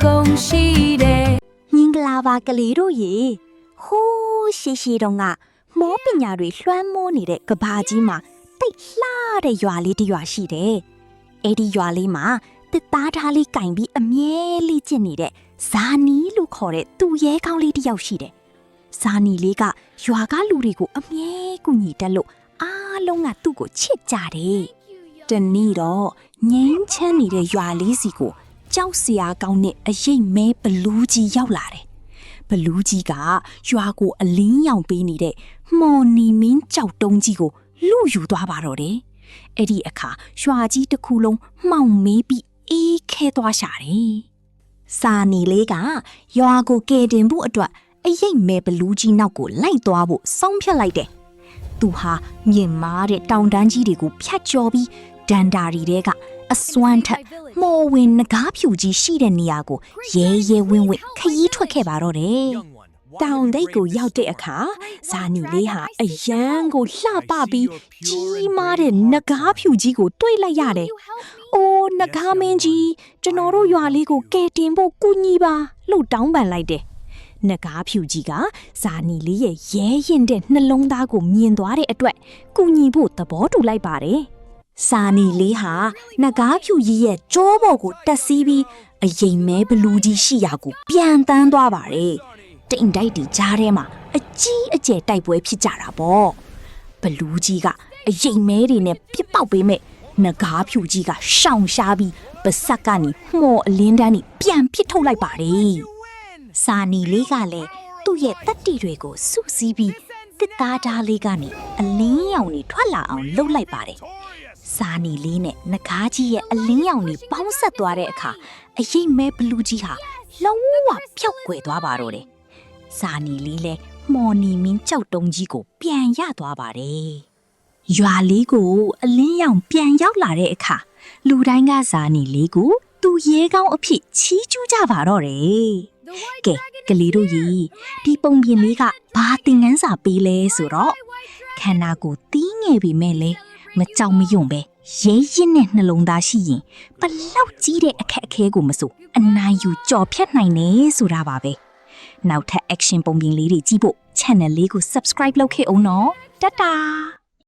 ကုန်ရှိတယ်မင်္ဂလာပါကလေးတို့ရေဟိုးရှိတော့ကမောပညာတွေလွှမ်းမိုးနေတဲ့ကဘာကြီးမှာတိတ်လှတဲ့ရွာလေးတစ်ရွာရှိတယ်အဲ့ဒီရွာလေးမှာတစ်သားထားလေးကင်ပြီးအမြဲလေးကျင့်နေတဲ့ဇာနီလို့ခေါ်တဲ့သူ့ရဲကောင်းလေးတစ်ယောက်ရှိတယ်ဇာနီလေးကရွာကလူတွေကိုအမြဲကူညီတတ်လို့အားလုံးကသူ့ကိုချစ်ကြတယ်တနေ့တော့ငိမ့်ချမ်းနေတဲ့ရွာလေးစီကိုကြောက်စရာကောင်းတဲ့အရိပ်မဲဘလူးကြီးရောက်လာတယ်ဘလူးကြီးကရွာကိုအလင်းရောင်ပေးနေတဲ့မော်နီမင်းကြောက်တုံးကြီးကိုလူယူသွားပါတော့တယ်အဲ့ဒီအခါရွာကြီးတစ်ခုလုံးမှောင်မေးပြီးအေးခဲသွားရှာတယ်စာနီလေးကရွာကိုကယ်တင်ဖို့အတွက်အရိပ်မဲဘလူးကြီးနောက်ကိုလိုက်သွားဖို့ဆုံးဖြတ်လိုက်တယ်သူဟာမြင့်မားတဲ့တောင်တန်းကြီးတွေကိုဖြတ်ကျော်ပြီးဒန်ဒါရီတဲကအစွမ်းထက်မော်ဝင်ငကားဖြူကြီးရှိတဲ့နေရာကိုရဲရဲဝင်းဝင်းခရီးထွက်ခဲ့ပါတော့တယ်တောင်တိတ်ကိုရောက်တဲ့အခါဇာနီလေးဟာအယမ်းကိုလှပပြီးကြီးမားတဲ့ငကားဖြူကြီးကိုတွေ့လိုက်ရတယ်။အိုးငကားမင်းကြီးကျွန်တော်တို့ရွာလေးကိုကယ်တင်ဖို့ကူညီပါလို့တောင်းပန်လိုက်တယ်။ငကားဖြူကြီးကဇာနီလေးရဲ့ရဲရင်တဲ့နှလုံးသားကိုမြင်သွားတဲ့အတွက်ကူညီဖို့သဘောတူလိုက်ပါတယ်။စာနီလေးဟာငကားဖြူကြီးရဲ့ကြောပေါ်ကိုတက်စီးပြီးအရင်မဲဘလူးကြီးရှိရာကိုပြန်တန်းသွားပါတယ်။တိမ်တိုက်တီကြားထဲမှာအကြီးအကျယ်တိုက်ပွဲဖြစ်ကြတာပေါ့။ဘလူးကြီးကအရင်မဲတွေနဲ့ပြစ်ပေါက်ပေးမဲ့ငကားဖြူကြီးကရှောင်ရှားပြီးပါစက်ကနေမှော်အလင်းတန်းနဲ့ပြန်ပစ်ထုတ်လိုက်ပါတယ်။စာနီလေးကလည်းသူ့ရဲ့တက်တီတွေကိုစုစည်းပြီးတစ်သားဓားလေးကနေအလင်းရောင်တွေထွက်လာအောင်လှုပ်လိုက်ပါတယ်။စာနီလေးနဲ့ငကားကြီးရဲ့အလင်းရောင်တွေပေါင်းဆက်သွားတဲ့အခါအရိပ်မဲဘလူးကြီးဟာလုံးဝပျောက်ကွယ်သွားပါတော့တယ်။စာနီလေးလည်းမော်နီမင်းကြောက်တုံးကြီးကိုပြန်ရသွားပါတယ်။ရွာလေးကိုအလင်းရောင်ပြန်ရောက်လာတဲ့အခါလူတိုင်းကစာနီလေးကိုသူ့ရဲကောင်းအဖြစ်ချီးကျူးကြပါတော့တယ်။ကဲကလေးတို့ကြီးဒီပုံပြင်လေးကဘာသင်ခန်းစာပေးလဲဆိုတော့ခန္ဓာကိုယ်တီးငယ်ပြီမဲ့လေမကြောက်မရွံ့ပဲရဲရင့်တဲ့နှလုံးသားရှိရင်ဘလောက်ကြီးတဲ့အခက်အခဲကိုမစိုးအနိုင်ယူကြော်ဖြတ်နိုင်တယ်ဆိုတာပါပဲနောက်ထပ် action ပုံပြင်လေးတွေကြည့်ဖို့ channel လေးကို subscribe လုပ်ခဲ့အောင်နော်တတာ